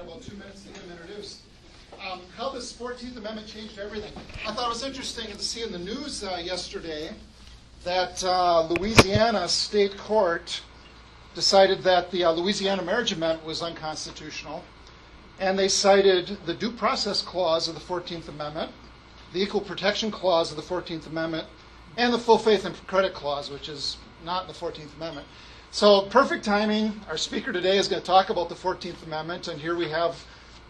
about 2 minutes to get him introduced. How this 14th Amendment changed everything. I thought it was interesting to see in the news yesterday that Louisiana State Court decided that the Louisiana Marriage Amendment was unconstitutional, and they cited the Due Process Clause of the 14th Amendment, the Equal Protection Clause of the 14th Amendment, and the Full Faith and Credit Clause, which is not in the 14th Amendment. So perfect timing. Our speaker today is going to talk about the 14th Amendment, and here we have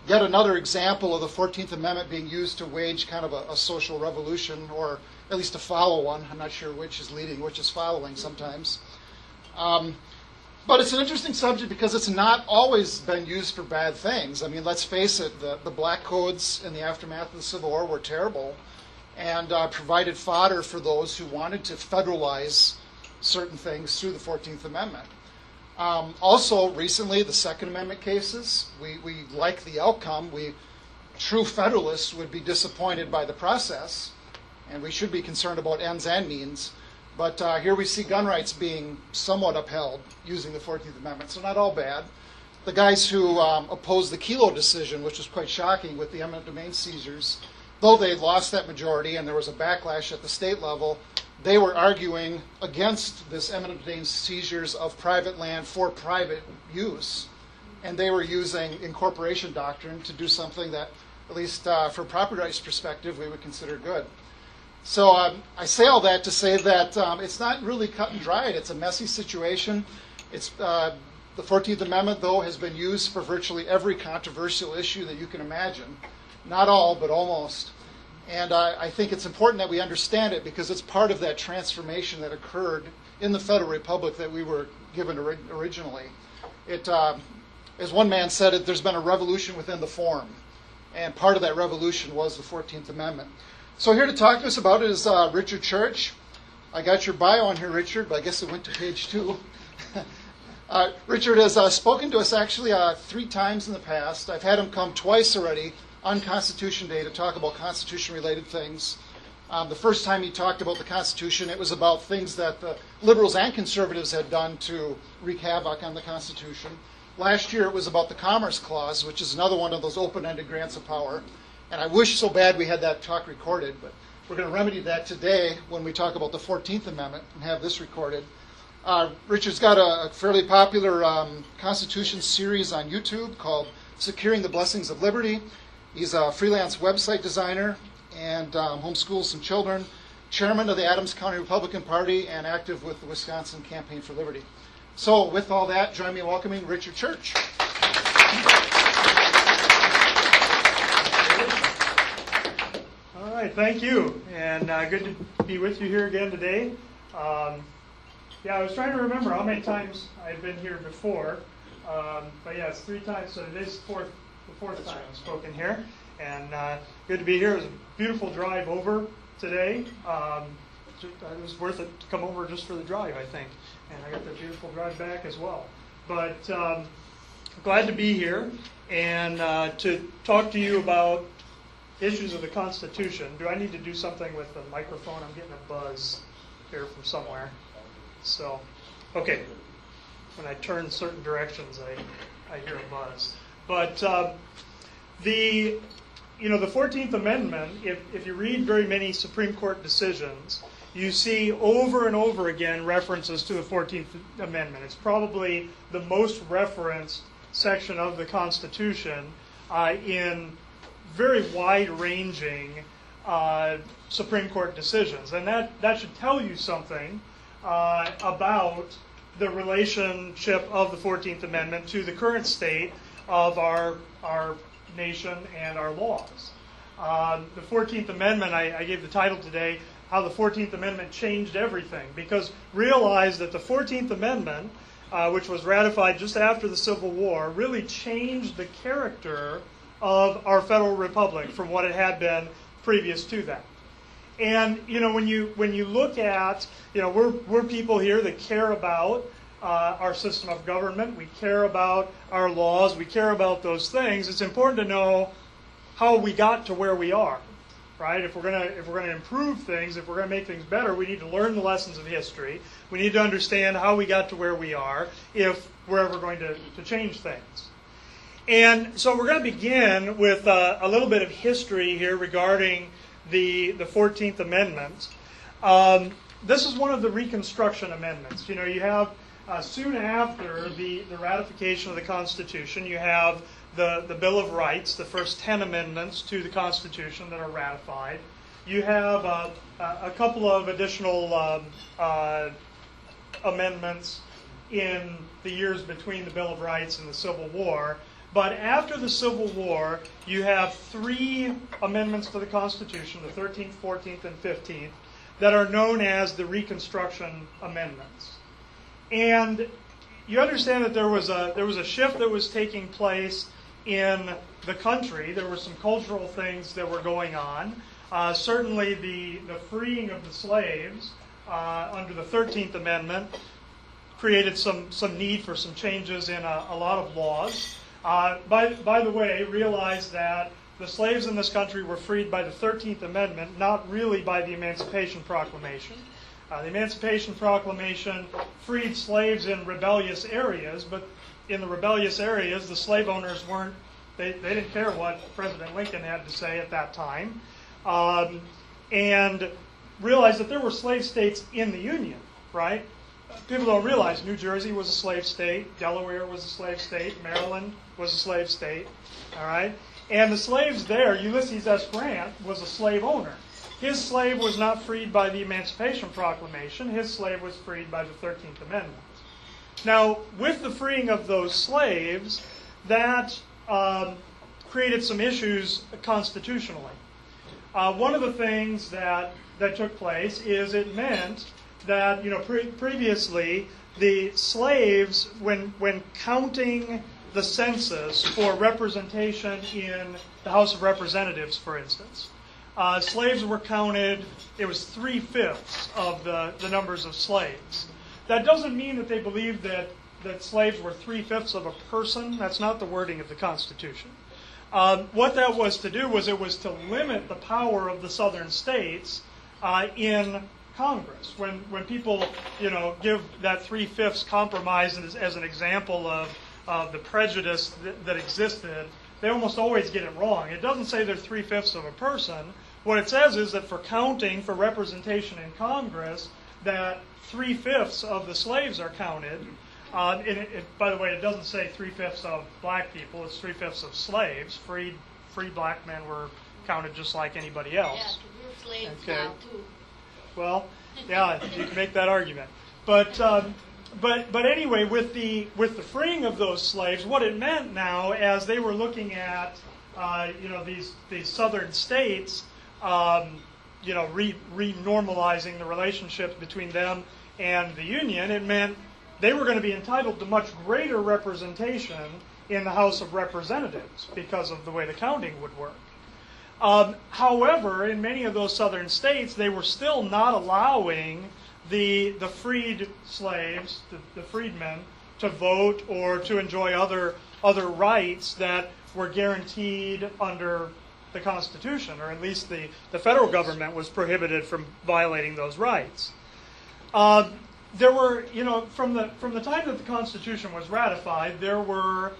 yet another example of the 14th Amendment being used to wage kind of a social revolution, or at least to follow one. I'm not sure which is leading, which is following sometimes. But it's an interesting subject because it's not always been used for bad things. I mean, let's face it, the black codes in the aftermath of the Civil War were terrible and provided fodder for those who wanted to federalize certain things through the 14th Amendment. Also, recently, the Second Amendment cases, we like the outcome. True Federalists would be disappointed by the process, and we should be concerned about ends and means. But here we see gun rights being somewhat upheld using the 14th Amendment, so not all bad. The guys who opposed the Kelo decision, which was quite shocking with the eminent domain seizures, though they lost that majority and there was a backlash at the state level, they were arguing against this eminent domain seizures of private land for private use. And they were using incorporation doctrine to do something that, at least from a property rights perspective, we would consider good. So I say all that to say that it's not really cut and dried. It's a messy situation. The 14th Amendment, though, has been used for virtually every controversial issue that you can imagine. Not all, but almost. And I think it's important that we understand it because it's part of that transformation that occurred in the Federal Republic that we were given originally. As one man said it, there's been a revolution within the form. And part of that revolution was the 14th Amendment. So here to talk to us about it is Richard Church. I got your bio on here, Richard, but I guess it went to page 2. Richard has spoken to us actually 3 times in the past. I've had him come twice already on Constitution Day to talk about Constitution-related things. The first time he talked about the Constitution, it was about things that the liberals and conservatives had done to wreak havoc on the Constitution. Last year it was about the Commerce Clause, which is another one of those open-ended grants of power. And I wish so bad we had that talk recorded, but we're going to remedy that today when we talk about the 14th Amendment and have this recorded. Richard's got a fairly popular Constitution series on YouTube called Securing the Blessings of Liberty. He's a freelance website designer and homeschools some children, chairman of the Adams County Republican Party, and active with the Wisconsin Campaign for Liberty. So with all that, join me in welcoming Richard Church. All right, thank you, and good to be with you here again today. I was trying to remember how many times I've been here before, but yeah, it's 3 times, so today's the fourth time I've spoken here, and good to be here. It was a beautiful drive over today. It was worth it to come over just for the drive, I think, and I got the beautiful drive back as well. But glad to be here and to talk to you about issues of the Constitution. Do I need to do something with the microphone? I'm getting a buzz here from somewhere. So, okay. When I turn certain directions, I hear a buzz. But the 14th Amendment, if you read very many Supreme Court decisions, you see over and over again references to the 14th Amendment. It's probably the most referenced section of the Constitution in very wide-ranging Supreme Court decisions. And that should tell you something about the relationship of the 14th Amendment to the current state of our nation and our laws. The 14th Amendment, I gave the title today, How the 14th Amendment Changed Everything, because realize that the 14th Amendment, which was ratified just after the Civil War, really changed the character of our federal republic from what it had been previous to that. And when you look at, we're people here that care about our system of government. We care about our laws. We care about those things. It's important to know how we got to where we are, right? If we're gonna improve things, if we're gonna make things better, we need to learn the lessons of history. We need to understand how we got to where we are if we're ever going to change things. And so we're going to begin with a little bit of history here regarding the 14th Amendment. This is one of the Reconstruction Amendments. You know, you have soon after the ratification of the Constitution, you have the Bill of Rights, the first 10 amendments to the Constitution that are ratified. You have a couple of additional amendments in the years between the Bill of Rights and the Civil War. But after the Civil War, you have 3 amendments to the Constitution, the 13th, 14th, and 15th, that are known as the Reconstruction Amendments. And you understand that there was a shift that was taking place in the country. There were some cultural things that were going on. Certainly the freeing of the slaves under the 13th Amendment created some need for some changes in a lot of laws. By the way, realize that the slaves in this country were freed by the 13th Amendment, not really by the Emancipation Proclamation. The Emancipation Proclamation freed slaves in rebellious areas, but in the rebellious areas, the slave owners they didn't care what President Lincoln had to say at that time, and realized that there were slave states in the Union, right? People don't realize New Jersey was a slave state, Delaware was a slave state, Maryland was a slave state, all right? And the slaves there, Ulysses S. Grant was a slave owner. His slave was not freed by the Emancipation Proclamation. His slave was freed by the 13th Amendment. Now, with the freeing of those slaves, that created some issues constitutionally. One of the things that took place is it meant that, you know, previously the slaves, when counting the census for representation in the House of Representatives, for instance, slaves were counted, it was 3/5 of the numbers of slaves. That doesn't mean that they believed that slaves were 3/5 of a person. That's not the wording of the Constitution. What that was to do was it was to limit the power of the southern states in Congress. When people, you know, give that 3/5 compromise as an example of the prejudice that existed, they almost always get it wrong. It doesn't say they're 3/5 of a person. What it says is that for counting, for representation in Congress, that 3/5 of the slaves are counted. By the way, it doesn't say 3/5 of black people. It's 3/5 of slaves. Freed black men were counted just like anybody else. Yeah, 'cause we're slaves now too. Well, yeah, you can make that argument. But anyway, with the freeing of those slaves, what it meant now, as they were looking at these southern states, renormalizing the relationship between them and the Union, it meant they were going to be entitled to much greater representation in the House of Representatives because of the way the counting would work. However, in many of those southern states, they were still not allowing the freed slaves, the freedmen, to vote or to enjoy other rights that were guaranteed under the Constitution, or at least the federal government was prohibited from violating those rights. There were, from the time that the Constitution was ratified, there were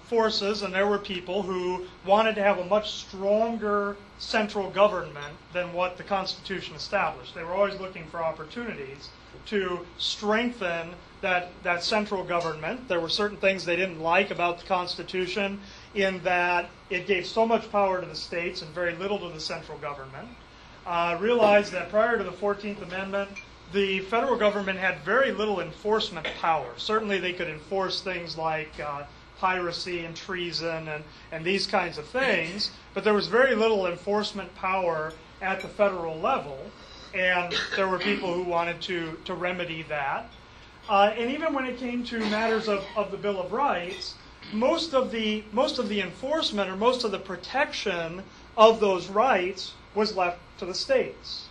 forces and there were people who wanted to have a much stronger central government than what the Constitution established. They were always looking for opportunities to strengthen that central government. There were certain things they didn't like about the Constitution in that it gave so much power to the states and very little to the central government. Realized that prior to the 14th Amendment, the federal government had very little enforcement power. Certainly they could enforce things like piracy and treason and these kinds of things, but there was very little enforcement power at the federal level, and there were people who wanted to remedy that. And even when it came to matters of the Bill of Rights, most of the enforcement or most of the protection of those rights was left to the states.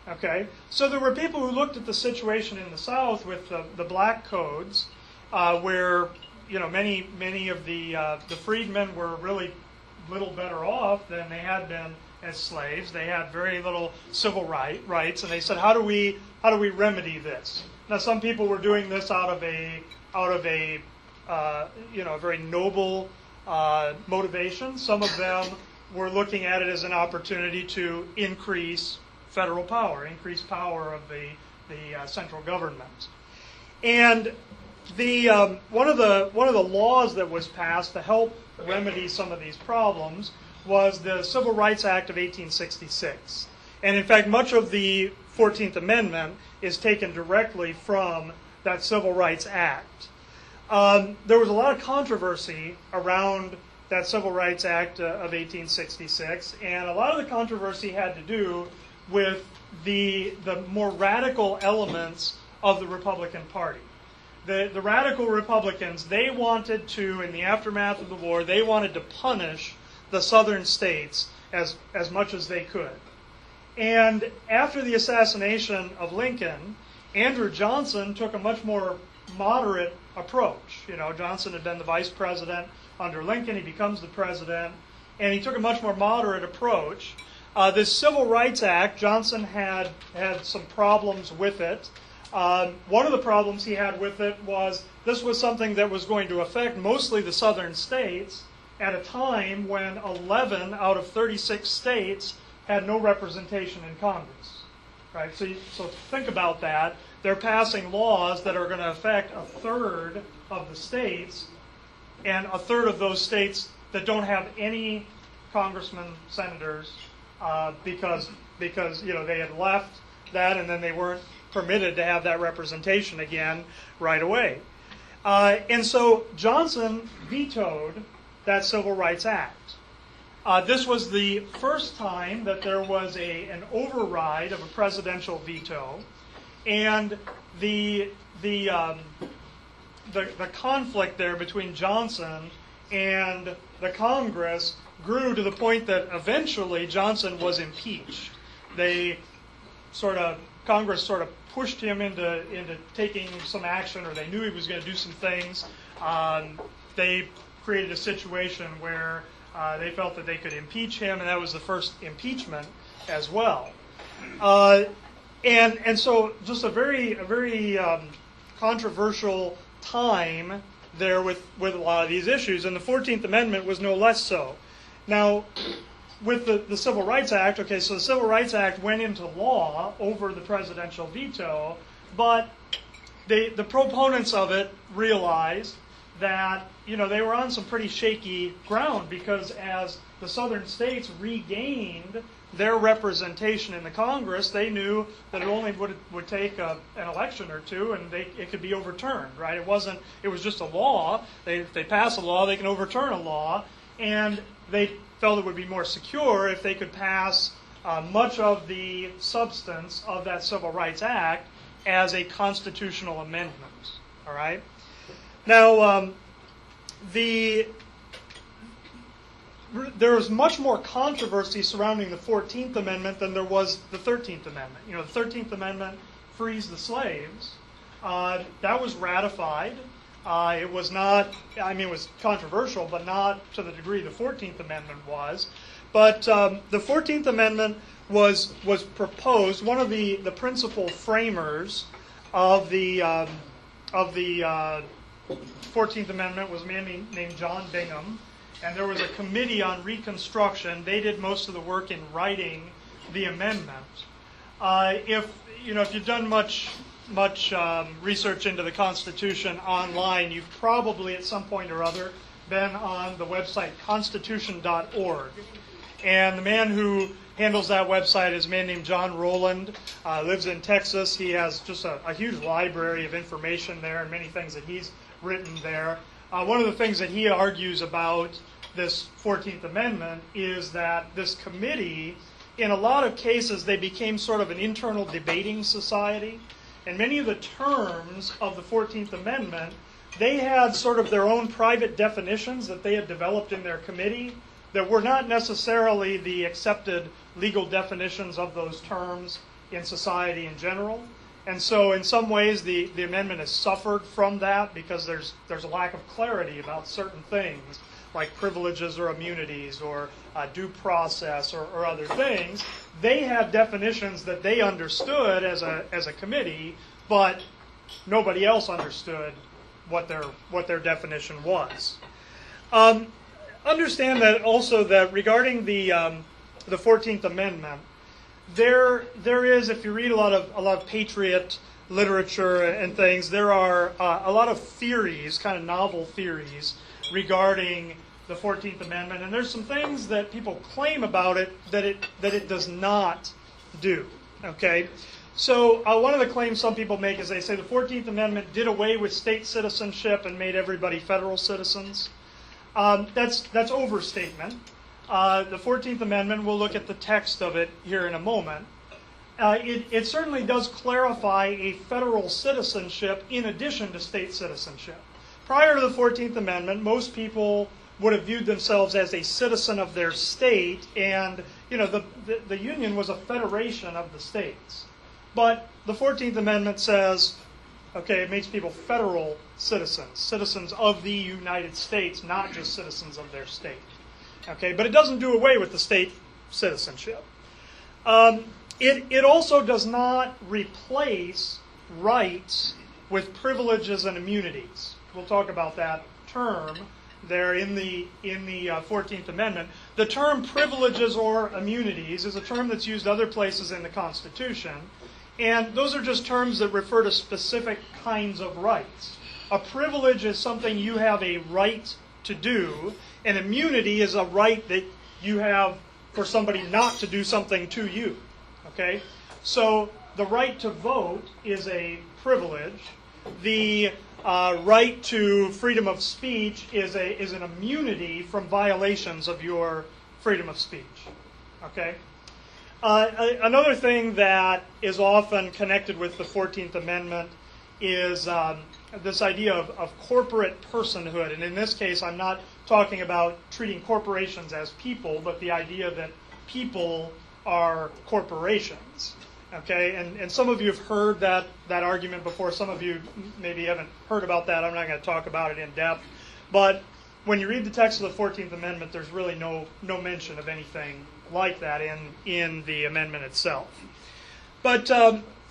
Okay, so there were people who looked at the situation in the South with the black codes, where many of the freedmen were really little better off than they had been as slaves. They had very little civil rights, and they said, how do we remedy this? Now, some people were doing this out of a very noble motivations. Some of them were looking at it as an opportunity to increase federal power, increase power of the central government. And one of the laws that was passed to help remedy some of these problems was the Civil Rights Act of 1866. And in fact, much of the 14th Amendment is taken directly from that Civil Rights Act. There was a lot of controversy around that Civil Rights Act of 1866, and a lot of the controversy had to do with the more radical elements of the Republican Party. The radical Republicans, they wanted to, in the aftermath of the war, they wanted to punish the southern states as much as they could. And after the assassination of Lincoln, Andrew Johnson took a much more moderate approach. You know, Johnson had been the vice president under Lincoln. He becomes the president, and he took a much more moderate approach. This Civil Rights Act, Johnson had some problems with it. One of the problems he had with it was this was something that was going to affect mostly the southern states at a time when 11 out of 36 states had no representation in Congress. Right? So think about that. They're passing laws that are going to affect a third of the states, and a third of those states that don't have any congressmen, senators, because you know they had left that, and then they weren't permitted to have that representation again right away. And so Johnson vetoed that Civil Rights Act. This was the first time that there was an override of a presidential veto, and the conflict there between Johnson and the Congress grew to the point that eventually Johnson was impeached. Congress sort of pushed him into taking some action, or they knew he was going to do some things. They created a situation where they felt that they could impeach him, and that was the first impeachment as well. And so just a very controversial time there with a lot of these issues, and the 14th Amendment was no less so. Now, with the Civil Rights Act, okay, so the Civil Rights Act went into law over the presidential veto, but the proponents of it realized that, you know, they were on some pretty shaky ground, because as the southern states regained their representation in the Congress, they knew that it only would take an election or two, and it could be overturned, right? It was just a law. If they pass a law, they can overturn a law, and they felt it would be more secure if they could pass much of the substance of that Civil Rights Act as a constitutional amendment, all right? Now, there was much more controversy surrounding the 14th Amendment than there was the 13th Amendment. You know, the 13th Amendment frees the slaves. That was ratified. It was not, I mean, it was controversial, but not to the degree the 14th Amendment was. But the 14th Amendment was proposed. One of the principal framers of the 14th Amendment was a man named John Bingham, and there was a committee on Reconstruction. They did most of the work in writing the amendment. If you've done much research into the Constitution online, you've probably at some point or other been on the website constitution.org. And the man who handles that website is a man named John Rowland, lives in Texas. He has just a huge library of information there and many things that he's written there. One of the things that he argues about this 14th Amendment is that this committee, in a lot of cases, they became sort of an internal debating society. And many of the terms of the 14th Amendment, they had sort of their own private definitions that they had developed in their committee that were not necessarily the accepted legal definitions of those terms in society in general. And so in some ways the amendment has suffered from that because there's a lack of clarity about certain things like privileges or immunities or due process or other things. They had definitions that they understood as a committee, but nobody else understood what their definition was. understand that also that regarding the 14th Amendment, there is, if you read a lot of patriot literature and things, there are a lot of theories, kind of novel theories regarding the 14th Amendment, and there's some things that people claim about it that it does not do. Okay, so one of the claims some people make is they say the 14th Amendment did away with state citizenship and made everybody federal citizens. That's overstatement. The 14th Amendment, we'll look at the text of it here in a moment. It certainly does clarify a federal citizenship in addition to state citizenship. Prior to the 14th Amendment, most people would have viewed themselves as a citizen of their state, and the Union was a federation of the states. But the 14th Amendment says, okay, it makes people federal citizens, citizens of the United States, not just citizens of their state. Okay, but it doesn't do away with the state citizenship. It also does not replace rights with privileges and immunities. We'll talk about that term there in the 14th Amendment. The term privileges or immunities is a term that's used other places in the Constitution, and those are just terms that refer to specific kinds of rights. A privilege is something you have a right to do, and immunity is a right that you have for somebody not to do something to you. Okay? So the right to vote is a privilege. The right to freedom of speech is an immunity from violations of your freedom of speech. Okay? Another thing that is often connected with the 14th Amendment is this idea of corporate personhood. And in this case, I'm not talking about treating corporations as people, but the idea that people are corporations. Okay, and some of you have heard that argument before. Some of you maybe haven't heard about that. I'm not going to talk about it in depth. But when you read the text of the 14th Amendment, there's really no mention of anything like that in the amendment itself. But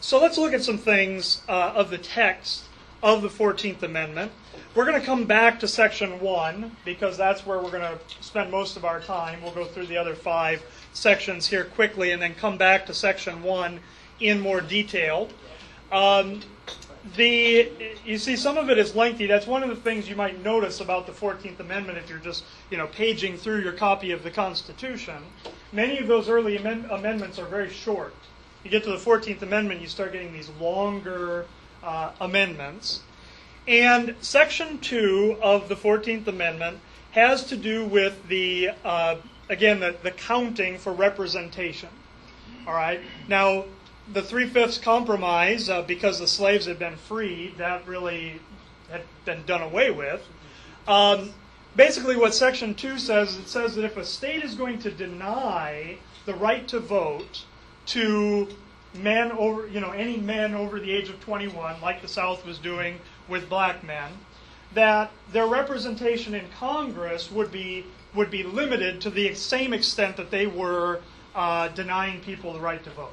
so let's look at some things of the text of the 14th Amendment. We're going to come back to Section 1 because that's where we're going to spend most of our time. We'll go through the other 5 sections here quickly and then come back to Section 1 in more detail. You see, some of it is lengthy. That's one of the things you might notice about the 14th Amendment if you're just paging through your copy of the Constitution. Many of those early amendments are very short. You get to the 14th Amendment, you start getting these longer amendments. And Section 2 of the 14th Amendment has to do with the counting for representation. All right. Now, the 3/5 compromise, because the slaves had been freed, that really had been done away with. Basically, what Section 2 says, it says that if a state is going to deny the right to vote to men over, any men over the age of 21, like the South was doing with black men, that their representation in Congress would be limited to the same extent that they were denying people the right to vote.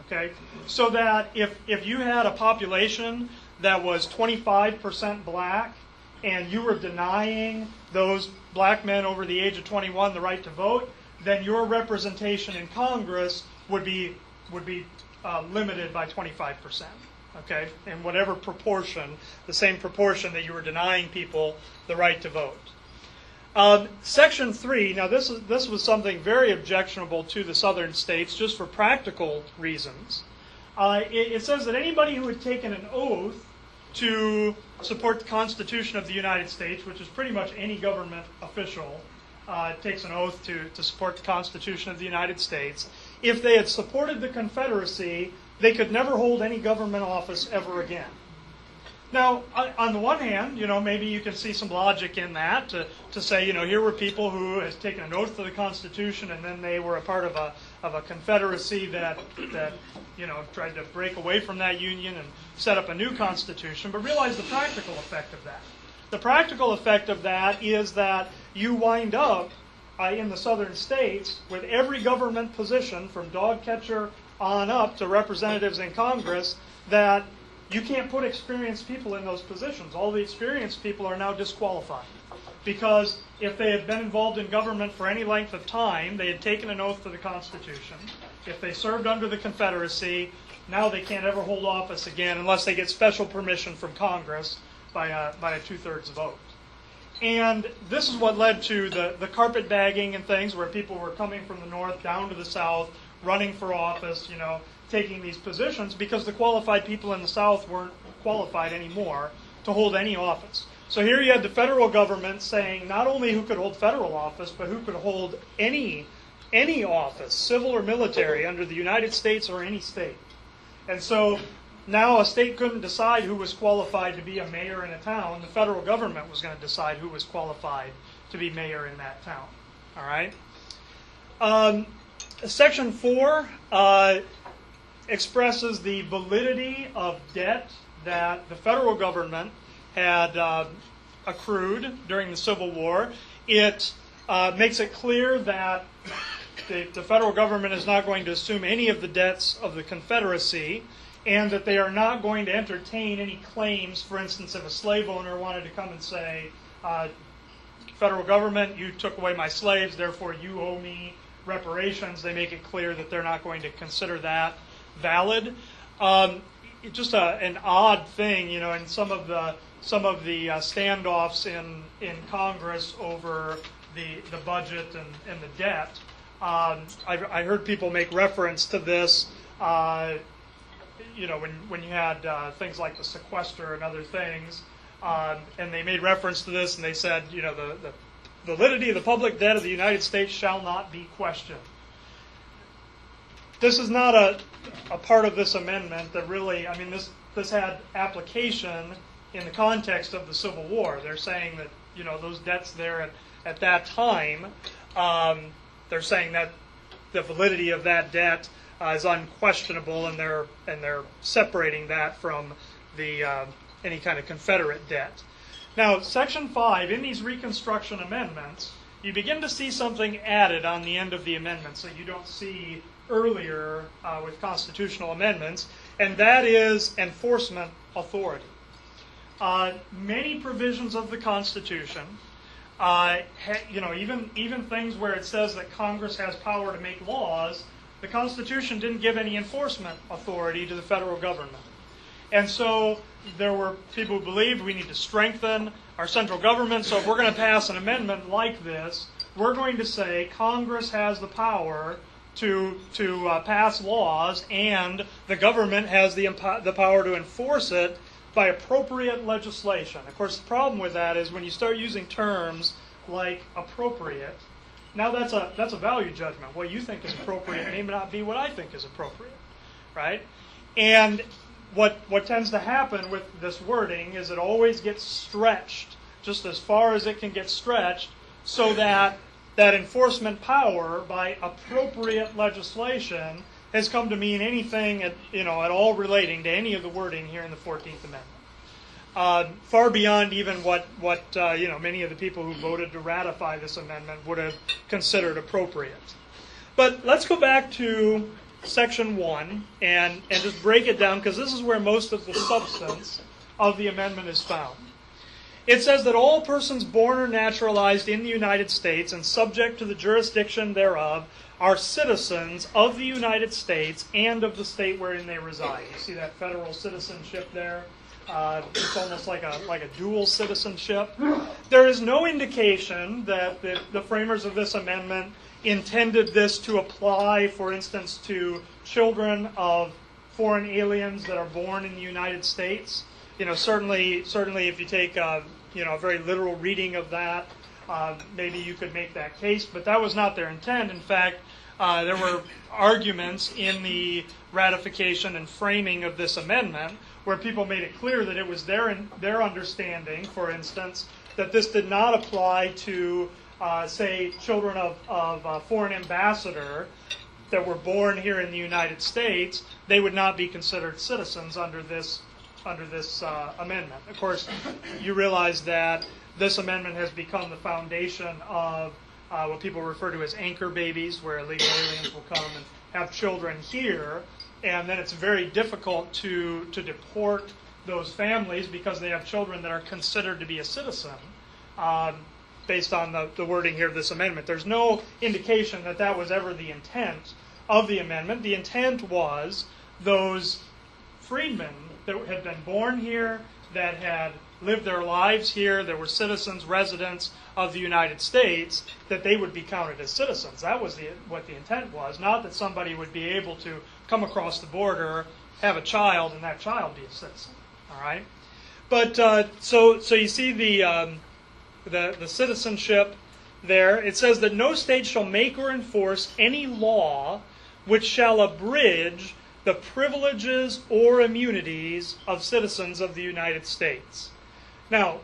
Okay, so that if you had a population that was 25% black and you were denying those black men over the age of 21 the right to vote, then your representation in Congress would be limited by 25%. Okay, in whatever proportion, the same proportion that you were denying people the right to vote. Section 3, now this was something very objectionable to the southern states just for practical reasons. It says that anybody who had taken an oath to support the Constitution of the United States, which is pretty much any government official takes an oath to support the Constitution of the United States, if they had supported the Confederacy, they could never hold any government office ever again. Now, on the one hand, maybe you can see some logic in that to say, here were people who had taken an oath to the Constitution, and then they were a part of a confederacy that tried to break away from that union and set up a new constitution. But realize the practical effect of that. The practical effect of that is that you wind up in the southern states with every government position, from dog catcher on up to representatives in Congress, that you can't put experienced people in those positions. All the experienced people are now disqualified. because if they had been involved in government for any length of time, they had taken an oath to the Constitution. If they served under the Confederacy, now they can't ever hold office again unless they get special permission from Congress by a 2/3 vote. And this is what led to the carpetbagging and things, where people were coming from the north down to the south, running for office, taking these positions, because the qualified people in the south weren't qualified anymore to hold any office. So here you had the federal government saying not only who could hold federal office, but who could hold any office, civil or military, under the United States or any state. And so now a state couldn't decide who was qualified to be a mayor in a town. The federal government was going to decide who was qualified to be mayor in that town. All right? Section 4 expresses the validity of debt that the federal government had accrued during the Civil War. It makes it clear that the federal government is not going to assume any of the debts of the Confederacy, and that they are not going to entertain any claims. For instance, if a slave owner wanted to come and say, federal government, you took away my slaves, therefore you owe me reparations, they make it clear that they're not going to consider that valid. Just an odd thing, in some of the standoffs in Congress over the budget and the debt. I heard people make reference to this, when you had things like the sequester and other things, and they made reference to this, and they said, the validity of the public debt of the United States shall not be questioned. This is not a part of this amendment that really, this had application in the context of the Civil War. They're saying that, those debts there at that time, they're saying that the validity of that debt is unquestionable, and they're separating that from the any kind of Confederate debt. Now, Section 5, in these Reconstruction amendments, you begin to see something added on the end of the amendments that you don't see earlier with constitutional amendments, and that is enforcement authority. Many provisions of the Constitution, even things where it says that Congress has power to make laws, the Constitution didn't give any enforcement authority to the federal government. And so there were people who believed we need to strengthen our central government, so if we're going to pass an amendment like this, we're going to say Congress has the power to pass laws, and the government has the power to enforce it by appropriate legislation. Of course, the problem with that is when you start using terms like appropriate, now that's a value judgment. What you think is appropriate may not be what I think is appropriate, right? And what tends to happen with this wording is it always gets stretched just as far as it can get stretched, so that enforcement power by appropriate legislation has come to mean anything at all relating to any of the wording here in the 14th Amendment. Far beyond even what many of the people who voted to ratify this amendment would have considered appropriate. But let's go back to Section 1 and just break it down, because this is where most of the substance of the amendment is found. It says that all persons born or naturalized in the United States and subject to the jurisdiction thereof are citizens of the United States and of the state wherein they reside. You see that federal citizenship there? It's almost like a dual citizenship. There is no indication that the framers of this amendment intended this to apply, for instance, to children of foreign aliens that are born in the United States. Certainly, if you take a very literal reading of that, maybe you could make that case, but that was not their intent. In fact, there were arguments in the ratification and framing of this amendment where people made it clear that it was their understanding, for instance, that this did not apply to, say, children of a foreign ambassador that were born here in the United States. They would not be considered citizens under this amendment. Of course, you realize that this amendment has become the foundation of what people refer to as anchor babies, where illegal aliens will come and have children here, and then it's very difficult to deport those families because they have children that are considered to be a citizen. based on the wording here of this amendment. There's no indication that that was ever the intent of the amendment. The intent was those freedmen that had been born here, that had lived their lives here, that were citizens, residents of the United States, that they would be counted as citizens. That was what the intent was, not that somebody would be able to come across the border, have a child, and that child be a citizen. All right? But so you see the citizenship there. It says that no state shall make or enforce any law which shall abridge the privileges or immunities of citizens of the United States. Now,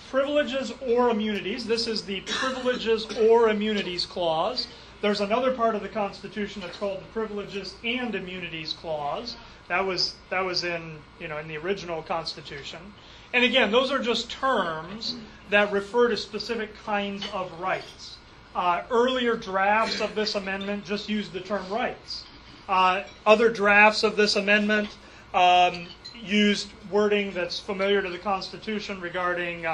privileges or immunities, this is the Privileges or Immunities Clause. There's another part of the Constitution that's called the Privileges and Immunities Clause. That was in the original Constitution. And again, those are just terms that refer to specific kinds of rights. Earlier drafts of this amendment just used the term rights. Other drafts of this amendment used wording that's familiar to the Constitution regarding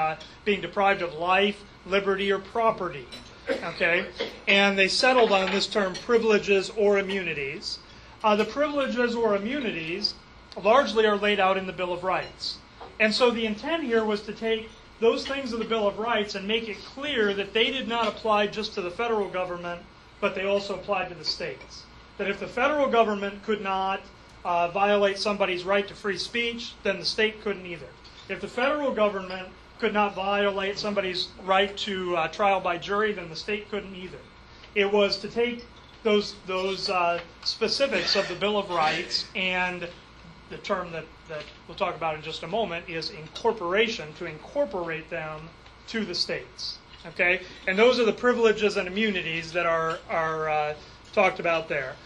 being deprived of life, liberty, or property. Okay? And they settled on this term privileges or immunities. The privileges or immunities largely are laid out in the Bill of Rights. And so the intent here was to take those things of the Bill of Rights and make it clear that they did not apply just to the federal government, but they also applied to the states. That if the federal government could not violate somebody's right to free speech, then the state couldn't either. If the federal government could not violate somebody's right to trial by jury, then the state couldn't either. It was to take those specifics of the Bill of Rights, and the term that we'll talk about in just a moment is incorporation, to incorporate them to the states. Okay? And those are the privileges and immunities that are talked about there.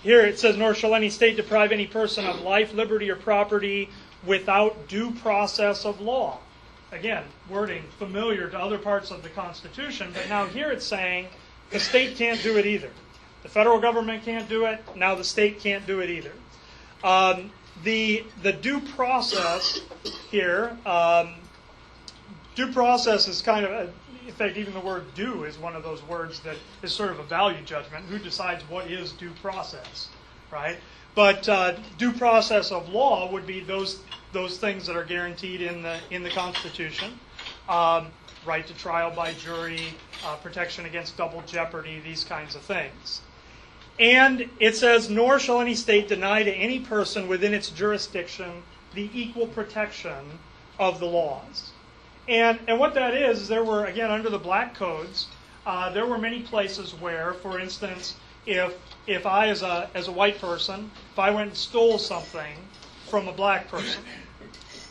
Here it says, nor shall any state deprive any person of life, liberty, or property without due process of law. Again, wording familiar to other parts of the Constitution, but now here it's saying the state can't do it either. The federal government can't do it, now the state can't do it either. The due process here, due process is kind of, in fact, even the word due is one of those words that is sort of a value judgment. Who decides what is due process, right? But due process of law would be those things that are guaranteed in the Constitution. Right to trial by jury, protection against double jeopardy, these kinds of things. And it says, nor shall any state deny to any person within its jurisdiction the equal protection of the laws. And what that is, there were, again, under the black codes, there were many places where, for instance, if I, as a white person, if I went and stole something from a black person,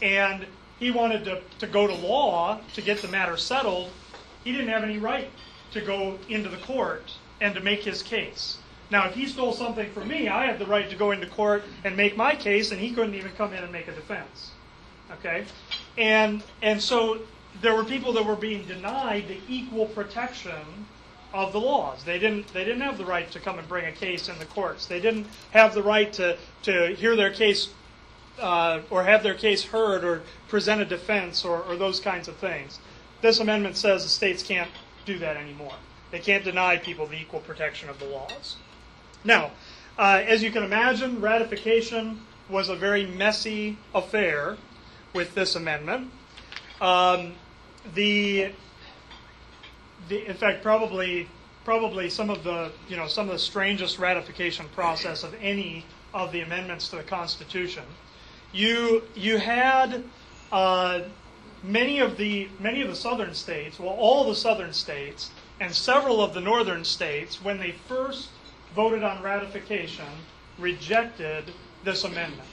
and he wanted to go to law to get the matter settled, he didn't have any right to go into the court and to make his case. Now, if he stole something from me, I had the right to go into court and make my case, and he couldn't even come in and make a defense. Okay? And so there were people that were being denied the equal protection of the laws. They didn't have the right to come and bring a case in the courts. They didn't have the right to hear their case or have their case heard or present a defense or those kinds of things. This amendment says the states can't do that anymore. They can't deny people the equal protection of the laws. Now, as you can imagine, ratification was a very messy affair with this amendment. In fact, probably some of the strangest ratification process of any of the amendments to the Constitution. You had many of the southern states, well, all the southern states, and several of the northern states, when they first voted on ratification, rejected this amendment.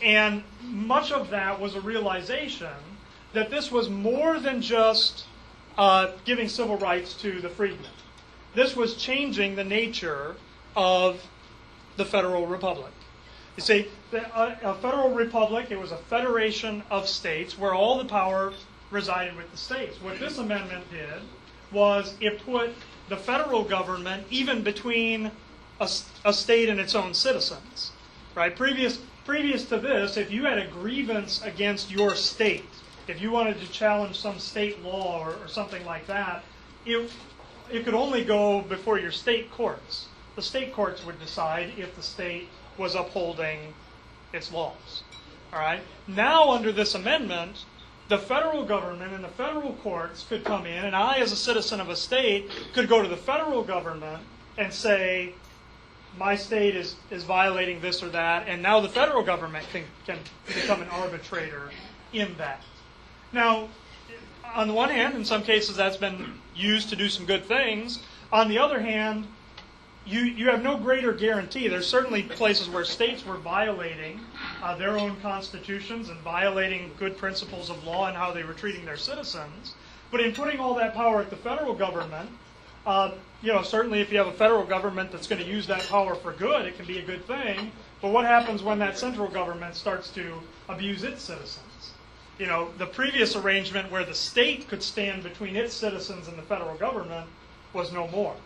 And much of that was a realization that this was more than just giving civil rights to the freedmen. This was changing the nature of the federal republic. You see, a federal republic, it was a federation of states where all the power resided with the states. What this amendment did was it put the federal government even between a state and its own citizens. Right? Previous to this, if you had a grievance against your state, if you wanted to challenge some state law or something like that, it could only go before your state courts. The state courts would decide if the state was upholding its laws. All right. Now, under this amendment, the federal government and the federal courts could come in, and I, as a citizen of a state, could go to the federal government and say, my state is violating this or that, and now the federal government can become an arbitrator in that. Now, on the one hand, in some cases that's been used to do some good things. On the other hand, you have no greater guarantee. There's certainly places where states were violating their own constitutions and violating good principles of law and how they were treating their citizens. But in putting all that power at the federal government, certainly if you have a federal government that's going to use that power for good, it can be a good thing. But what happens when that central government starts to abuse its citizens? The previous arrangement where the state could stand between its citizens and the federal government was no more.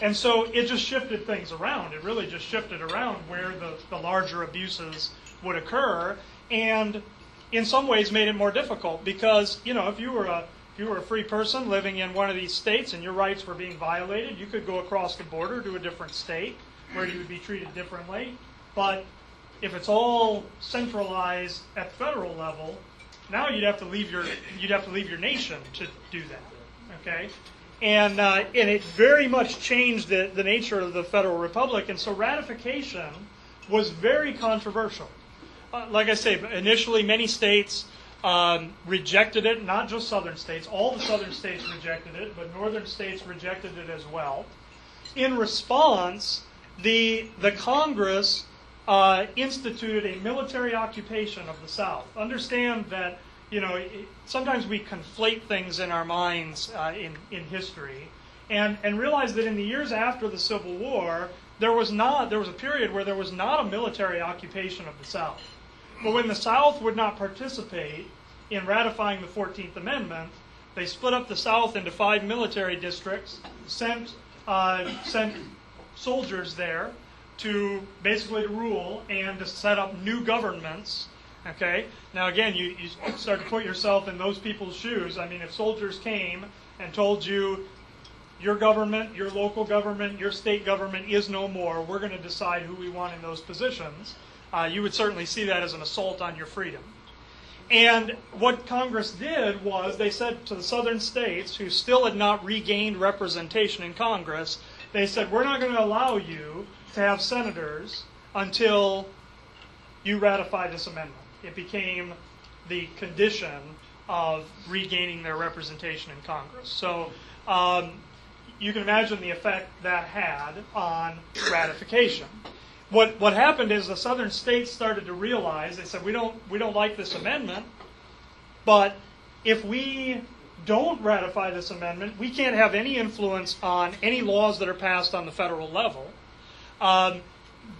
And so it just shifted things around. It really just shifted around where the larger abuses would occur, and in some ways made it more difficult because, if you were a free person living in one of these states and your rights were being violated, you could go across the border to a different state where you would be treated differently. But if it's all centralized at the federal level, now you'd have to leave your nation to do that. Okay? And it very much changed the nature of the federal republic, and so ratification was very controversial. Like I say, initially many states rejected it, not just southern states. All the southern states rejected it, but northern states rejected it as well. In response, the Congress instituted a military occupation of the South. Understand that sometimes we conflate things in our minds in history, and realize that in the years after the Civil War, there was a period where there was not a military occupation of the South. But when the South would not participate in ratifying the 14th Amendment, they split up the South into 5 military districts, sent soldiers there to basically rule and to set up new governments. Okay. Now again, you start to put yourself in those people's shoes. I mean, if soldiers came and told you, your government, your local government, your state government is no more, we're going to decide who we want in those positions, you would certainly see that as an assault on your freedom. And what Congress did was they said to the southern states, who still had not regained representation in Congress, they said, we're not going to allow you to have senators until you ratify this amendment. It became the condition of regaining their representation in Congress. So you can imagine the effect that had on ratification. What happened is the southern states started to realize, they said, we don't like this amendment, but if we don't ratify this amendment, we can't have any influence on any laws that are passed on the federal level.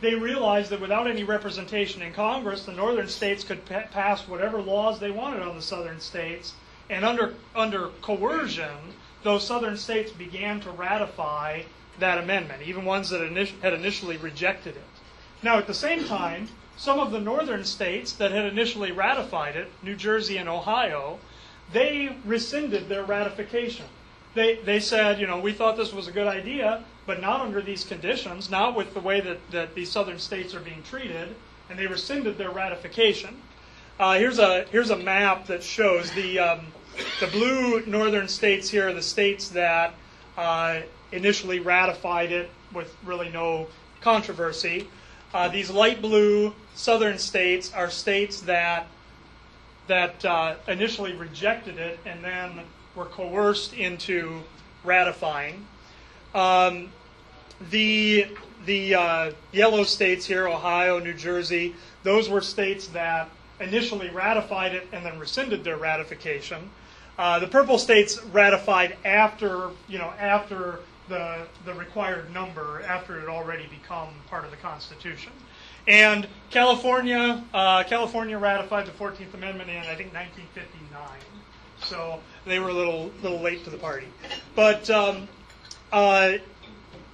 They realized that without any representation in Congress, the northern states could pass whatever laws they wanted on the southern states, and under coercion, those southern states began to ratify that amendment, even ones that had initially rejected it. Now, at the same time, some of the northern states that had initially ratified it, New Jersey and Ohio, they rescinded their ratification. They said, we thought this was a good idea, but not under these conditions, not with the way that these southern states are being treated, and they rescinded their ratification. Here's a map that shows the blue northern states here are the states that initially ratified it with really no controversy. These light blue southern states are states that initially rejected it and then were coerced into ratifying. The yellow states here, Ohio, New Jersey, those were states that initially ratified it and then rescinded their ratification. The purple states ratified after the required number, after it had already become part of the Constitution. And California ratified the 14th Amendment in, I think, 1959. So they were a little late to the party. But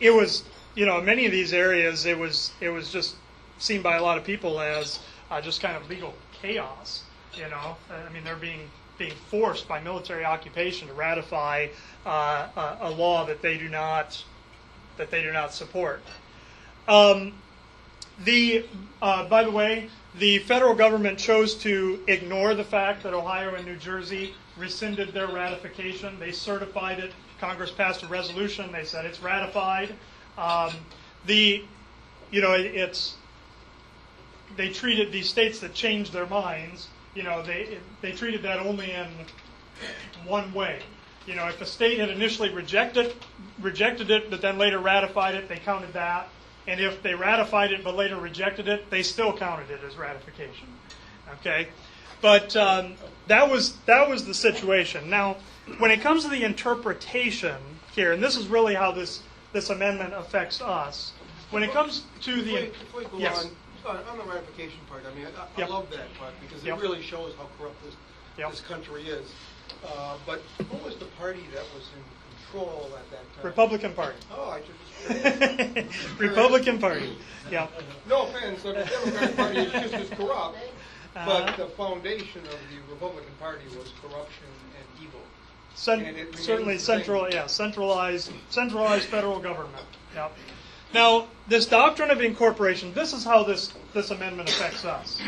it was, in many of these areas, it was just seen by a lot of people as just kind of legal chaos. I mean, they're being being forced by military occupation to ratify a law that they do not support. By the way, the federal government chose to ignore the fact that Ohio and New Jersey rescinded their ratification. They certified it. Congress passed a resolution. They said it's ratified. They treated these states that changed their minds. They treated that only in one way. If a state had initially rejected it, but then later ratified it, they counted that. And if they ratified it but later rejected it, they still counted it as ratification. Okay, but that was the situation. Now, when it comes to the interpretation here, and this is really how this amendment affects us. When it comes to the Before you go yes. on the ratification part, I mean, I Yep. love that part because it Yep. really shows how corrupt Yep. this country is. But who was the party that was in control at that time? Republican Party. Oh, I just Republican Party. Yeah. no offense, the Democratic Party is just as corrupt, Uh-huh. but the foundation of the Republican Party was corruption and evil. And it Certainly remains the same. centralized federal government. Yep. Now, this doctrine of incorporation, this is how this amendment affects us.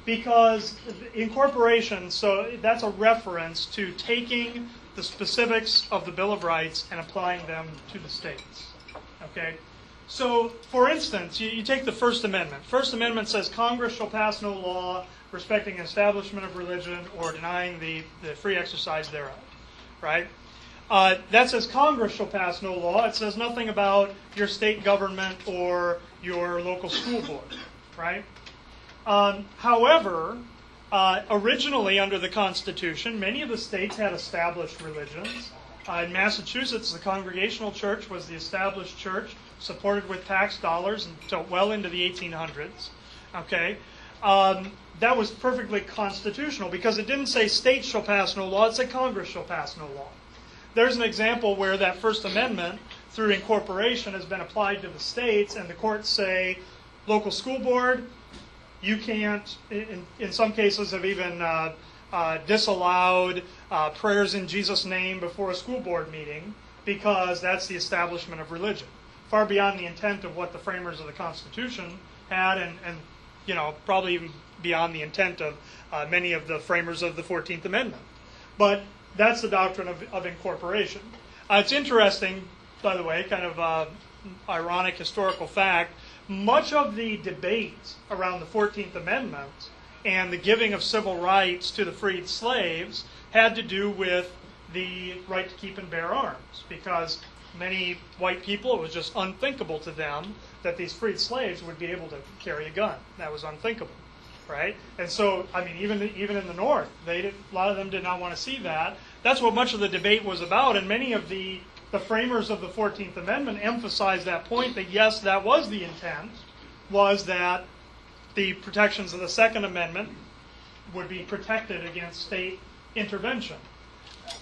Because incorporation, so that's a reference to taking the specifics of the Bill of Rights and applying them to the states. Okay? So, for instance, you take the First Amendment. First Amendment says Congress shall pass no law respecting an establishment of religion or denying the free exercise thereof. Right? That says Congress shall pass no law. It says nothing about your state government or your local school board. Right? However, originally under the Constitution, many of the states had established religions. In Massachusetts, the Congregational Church was the established church, supported with tax dollars until well into the 1800s. Okay, that was perfectly constitutional because it didn't say states shall pass no law; it said Congress shall pass no law. There's an example where that First Amendment, through incorporation, has been applied to the states, and the courts say, local school board, you can't, in some cases, have even disallowed prayers in Jesus' name before a school board meeting because that's the establishment of religion. Far beyond the intent of what the framers of the Constitution had and probably even beyond the intent of many of the framers of the 14th Amendment. But that's the doctrine of incorporation. It's interesting, by the way, kind of ironic historical fact, much of the debate around the 14th Amendment and the giving of civil rights to the freed slaves had to do with the right to keep and bear arms, because many white people, it was just unthinkable to them that these freed slaves would be able to carry a gun. That was unthinkable, right? And so, I mean, even in the North, a lot of them did not want to see that. That's what much of the debate was about, and many of the framers of the 14th Amendment emphasized that point, that yes, that was the intent, was that the protections of the Second Amendment would be protected against state intervention.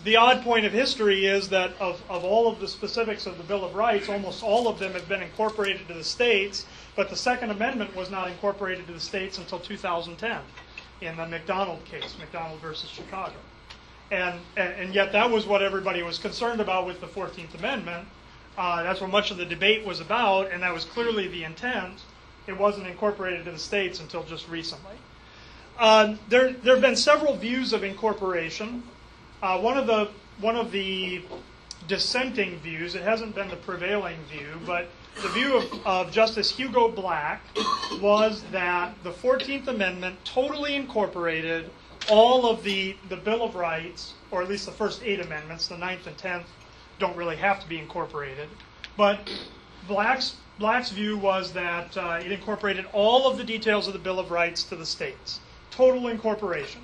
The odd point of history is that of all of the specifics of the Bill of Rights, almost all of them have been incorporated to the states, but the Second Amendment was not incorporated to the states until 2010 in the McDonald case, McDonald versus Chicago. And yet that was what everybody was concerned about with the 14th Amendment. That's what much of the debate was about, and that was clearly the intent. It wasn't incorporated to the states until just recently. There have been several views of incorporation. One of the dissenting views, it hasn't been the prevailing view, but the view of Justice Hugo Black was that the 14th Amendment totally incorporated all of the Bill of Rights, or at least the first 8 amendments. The 9th and 10th don't really have to be incorporated. But Black's view was that it incorporated all of the details of the Bill of Rights to the states. Total incorporation.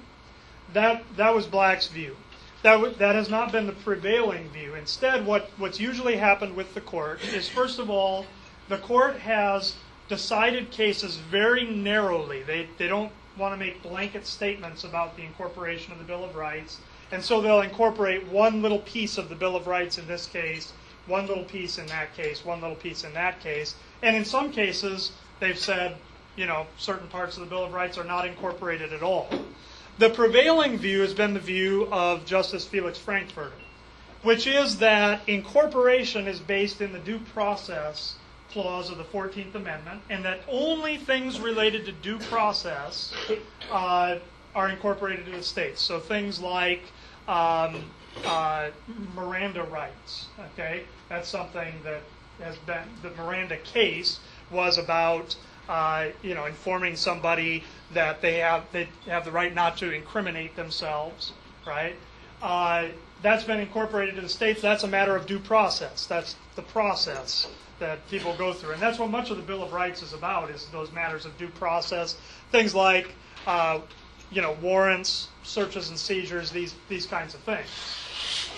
That was Black's view. That has not been the prevailing view. Instead, what's usually happened with the court is, first of all, the court has decided cases very narrowly. They don't want to make blanket statements about the incorporation of the Bill of Rights, and so they'll incorporate one little piece of the Bill of Rights in this case, one little piece in that case, one little piece in that case, and in some cases they've said, certain parts of the Bill of Rights are not incorporated at all. The prevailing view has been the view of Justice Felix Frankfurter, which is that incorporation is based in the due process clause of the 14th Amendment, and that only things related to due process are incorporated into the states. So things like Miranda rights. Okay, that's something that has been, the Miranda case was about informing somebody that they have the right not to incriminate themselves, right? That's been incorporated to the states. That's a matter of due process. That's the process that people go through, and that's what much of the Bill of Rights is about, is those matters of due process. Things like warrants, searches and seizures, these kinds of things.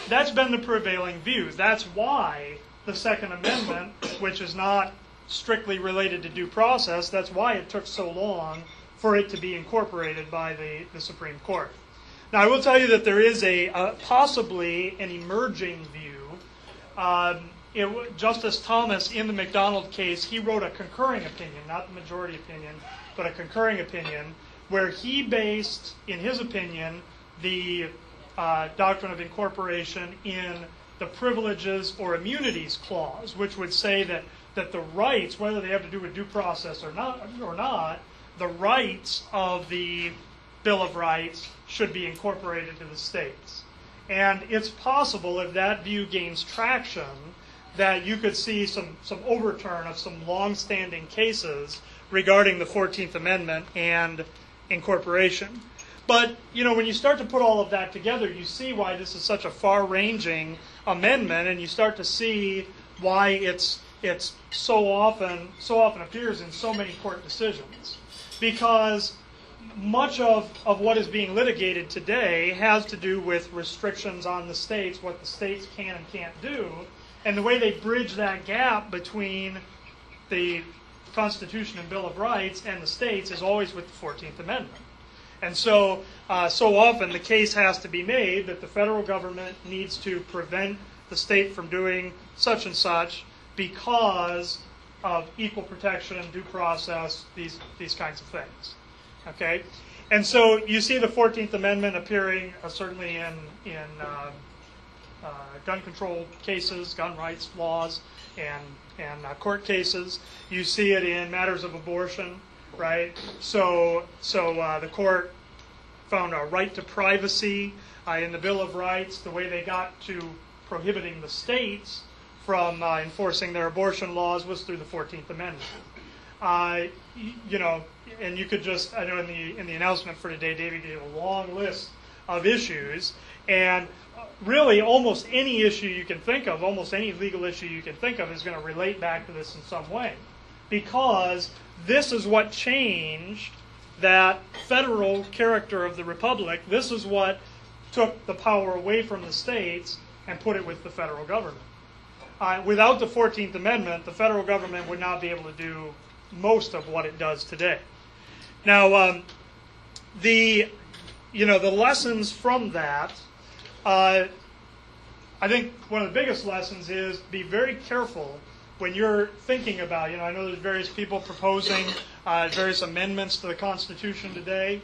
That's been the prevailing view. That's why the Second Amendment, which is not strictly related to due process, that's why it took so long for it to be incorporated by the Supreme Court. Now, I will tell you that there is possibly an emerging view. Justice Thomas, in the McDonald case, he wrote a concurring opinion, not the majority opinion, but a concurring opinion, where he based, in his opinion, the doctrine of incorporation in the privileges or immunities clause, which would say that the rights, whether they have to do with due process or not, the rights of the Bill of Rights should be incorporated to the states. And it's possible, if that view gains traction, that you could see some overturn of some long-standing cases regarding the 14th Amendment and incorporation. But, when you start to put all of that together, you see why this is such a far-ranging amendment, and you start to see why it's so often appears in so many court decisions. Because much of what is being litigated today has to do with restrictions on the states, what the states can and can't do, and the way they bridge that gap between the Constitution and Bill of Rights and the states is always with the 14th Amendment. And so often the case has to be made that the federal government needs to prevent the state from doing such and such because of equal protection, due process, these kinds of things. Okay? And so you see the 14th Amendment appearing certainly in gun control cases, gun rights laws, and court cases. You see it in matters of abortion, right? So the court found a right to privacy in the Bill of Rights. The way they got to prohibiting the states from enforcing their abortion laws was through the 14th Amendment. And you could just, I know in the announcement for today, David gave a long list of issues, and really almost any issue you can think of, almost any legal issue you can think of is going to relate back to this in some way. Because this is what changed that federal character of the republic. This is what took the power away from the states and put it with the federal government. Without the 14th Amendment, the federal government would not be able to do most of what it does today. Now, the lessons from that, I think one of the biggest lessons is be very careful when you're thinking about, I know there's various people proposing various amendments to the Constitution today.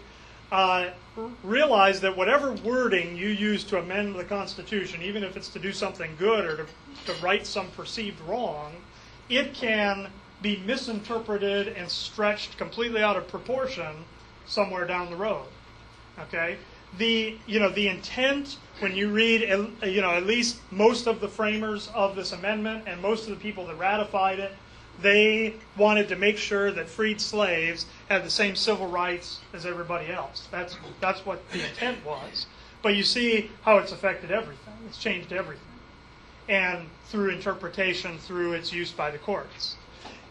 Realize that whatever wording you use to amend the Constitution, even if it's to do something good or to right some perceived wrong, it can be misinterpreted and stretched completely out of proportion somewhere down the road. Okay? The intent, when you read at least most of the framers of this amendment and most of the people that ratified it, they wanted to make sure that freed slaves had the same civil rights as everybody else. That's what the intent was. But you see how it's affected everything. It's changed everything. And through interpretation, through its use by the courts.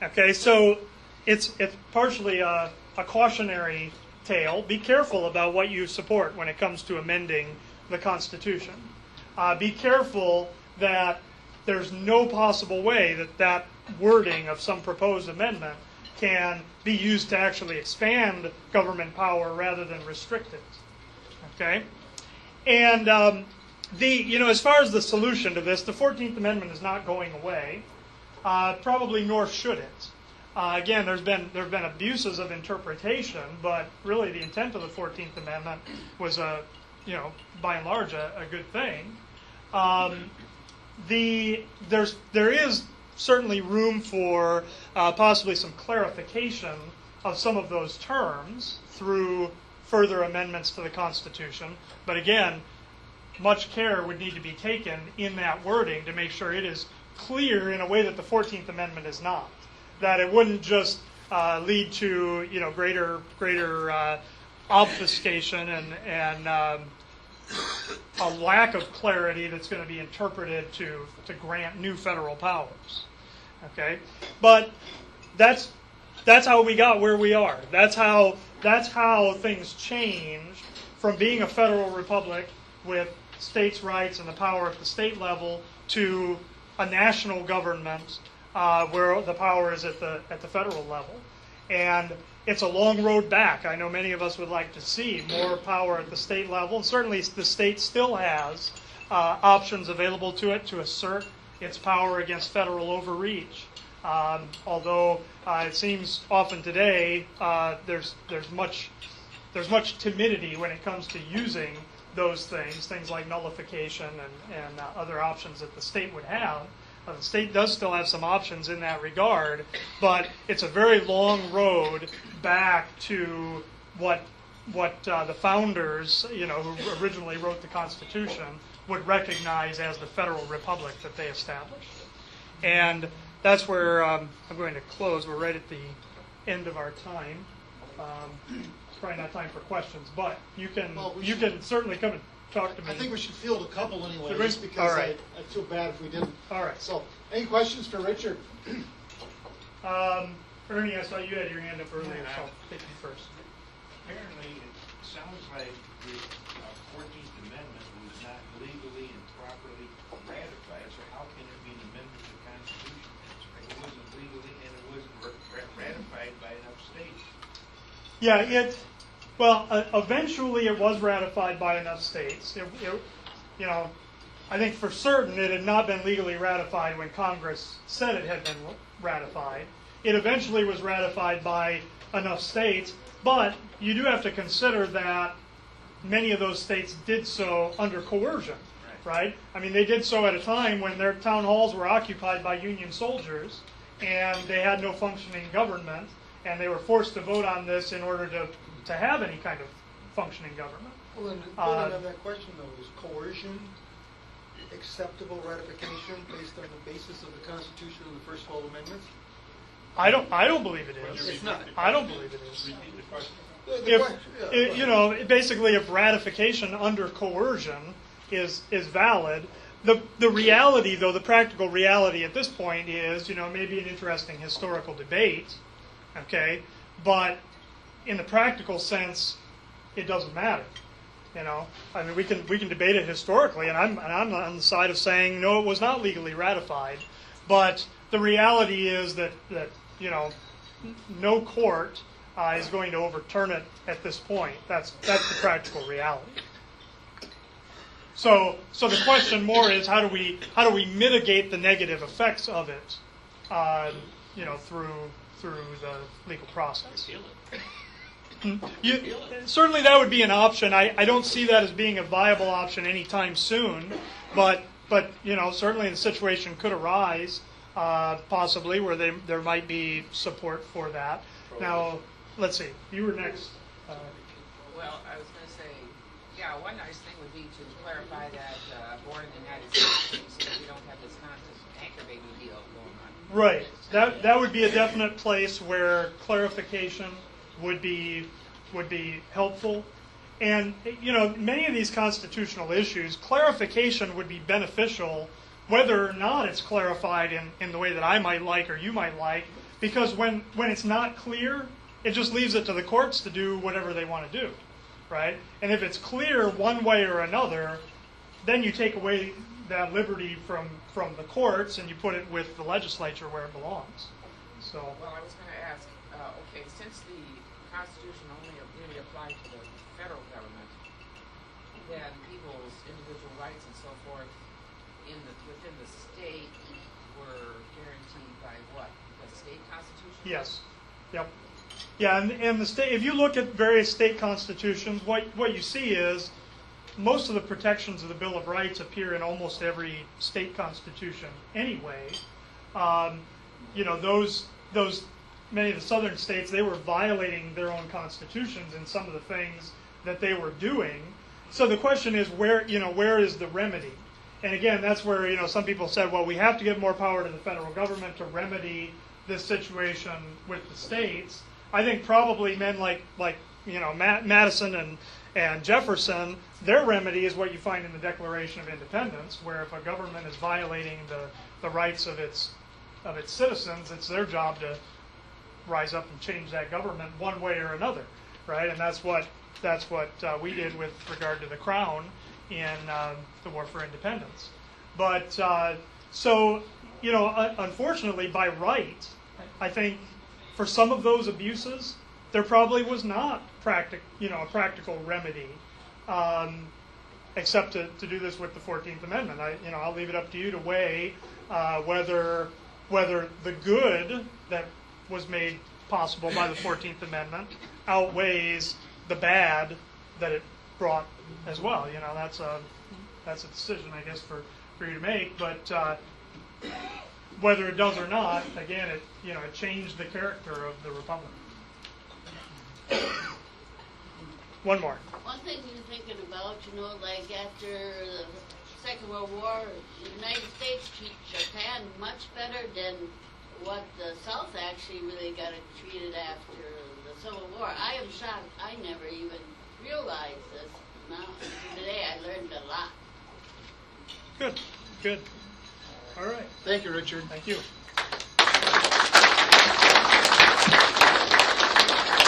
Okay, so it's partially a cautionary tale. Be careful about what you support when it comes to amending the Constitution. Be careful that there's no possible way that wording of some proposed amendment can be used to actually expand government power rather than restrict it. Okay? And as far as the solution to this, the 14th Amendment is not going away. Probably nor should it. Again, there have been abuses of interpretation, but really the intent of the 14th Amendment was by and large a good thing. There is certainly room for possibly some clarification of some of those terms through further amendments to the Constitution. But again, much care would need to be taken in that wording to make sure it is clear in a way that the 14th Amendment is not. That it wouldn't just lead to greater obfuscation and a lack of clarity that's going to be interpreted to grant new federal powers. Okay, but that's how we got where we are. That's how things changed from being a federal republic with states' rights and the power at the state level to a national government where the power is at the federal level. And it's a long road back. I know many of us would like to see more power at the state level. And certainly the state still has options available to it to assert its power against federal overreach. Although it seems often today there's much timidity when it comes to using those things like nullification and other options that the state would have. The state does still have some options in that regard, but it's a very long road back to what the founders, who originally wrote the Constitution, would recognize as the federal republic that they established. And that's where I'm going to close. We're right at the end of our time. It's probably not time for questions, but you can certainly come and talk to me. I think we should field a couple anyway, Should we? just because All right. I feel bad if we didn't. All right. So, any questions for Richard? Ernie, I saw you had your hand up earlier, so I'll take you first. Apparently, it sounds like the 14th Amendment was not legally and properly ratified, so how can it be an amendment to the Constitution? It wasn't legally and it wasn't ratified by enough states. Yeah, eventually it was ratified by enough states. I think for certain it had not been legally ratified when Congress said it had been ratified. It eventually was ratified by enough states, but you do have to consider that many of those states did so under coercion, right? I mean, they did so at a time when their town halls were occupied by Union soldiers, and they had no functioning government, and they were forced to vote on this in order to have any kind of functioning government. Well, then, building on that question, though, is coercion acceptable ratification based on the basis of the Constitution and the first 12 amendments? I don't believe it is. It's not. I don't believe it is. Repeat the question. Basically, if ratification under coercion is valid, the reality, though, the practical reality at this point is, maybe an interesting historical debate, okay, but in the practical sense, it doesn't matter. I mean, we can debate it historically, and I'm on the side of saying no, it was not legally ratified, but the reality is that no court is going to overturn it at this point. That's the practical reality. So the question more is how do we mitigate the negative effects of it, through the legal process. Certainly that would be an option. I don't see that as being a viable option anytime soon, but certainly the situation could arise possibly where there might be support for that. Now, let's see. You were next. Well, I was going to say, one nice thing would be to clarify that born in the United States, so that we don't have this constant anchor baby deal going on. Right. That would be a definite place where clarification would be helpful. And, many of these constitutional issues, clarification would be beneficial whether or not it's clarified in the way that I might like or you might like, because when it's not clear, it just leaves it to the courts to do whatever they want to do, right? And if it's clear one way or another, then you take away that liberty from the courts and you put it with the legislature where it belongs. So. Well, I was going to ask, since the Constitution only really applied to the federal government, then people's individual rights and so forth within the state were guaranteed by what? The state constitution Yes. Yep. Yeah, and the state. If you look at various state constitutions, what you see is most of the protections of the Bill of Rights appear in almost every state constitution anyway. Those many of the southern states, they were violating their own constitutions in some of the things that they were doing. So the question is, where is the remedy? And again, that's where some people said, well, we have to give more power to the federal government to remedy this situation with the states. I think probably men like Madison and Jefferson, their remedy is what you find in the Declaration of Independence, where if a government is violating the rights of its citizens, it's their job to rise up and change that government one way or another, right? And that's what we did with regard to the Crown in the War for Independence. But unfortunately, by right, I think for some of those abuses, there probably was not a practical remedy, except to do this with the 14th Amendment. I'll leave it up to you to weigh whether the good that was made possible by the 14th Amendment outweighs the bad that it brought as well. That's a decision, I guess, for you to make. But whether it does or not, again, it changed the character of the republic. One more. One thing you're thinking about, like after the Second World War, the United States treated Japan much better than what the South actually really got treated after the Civil War. I am shocked. I never even realized this. Now, today I learned a lot. Good. All right. Thank you, Richard. Thank you.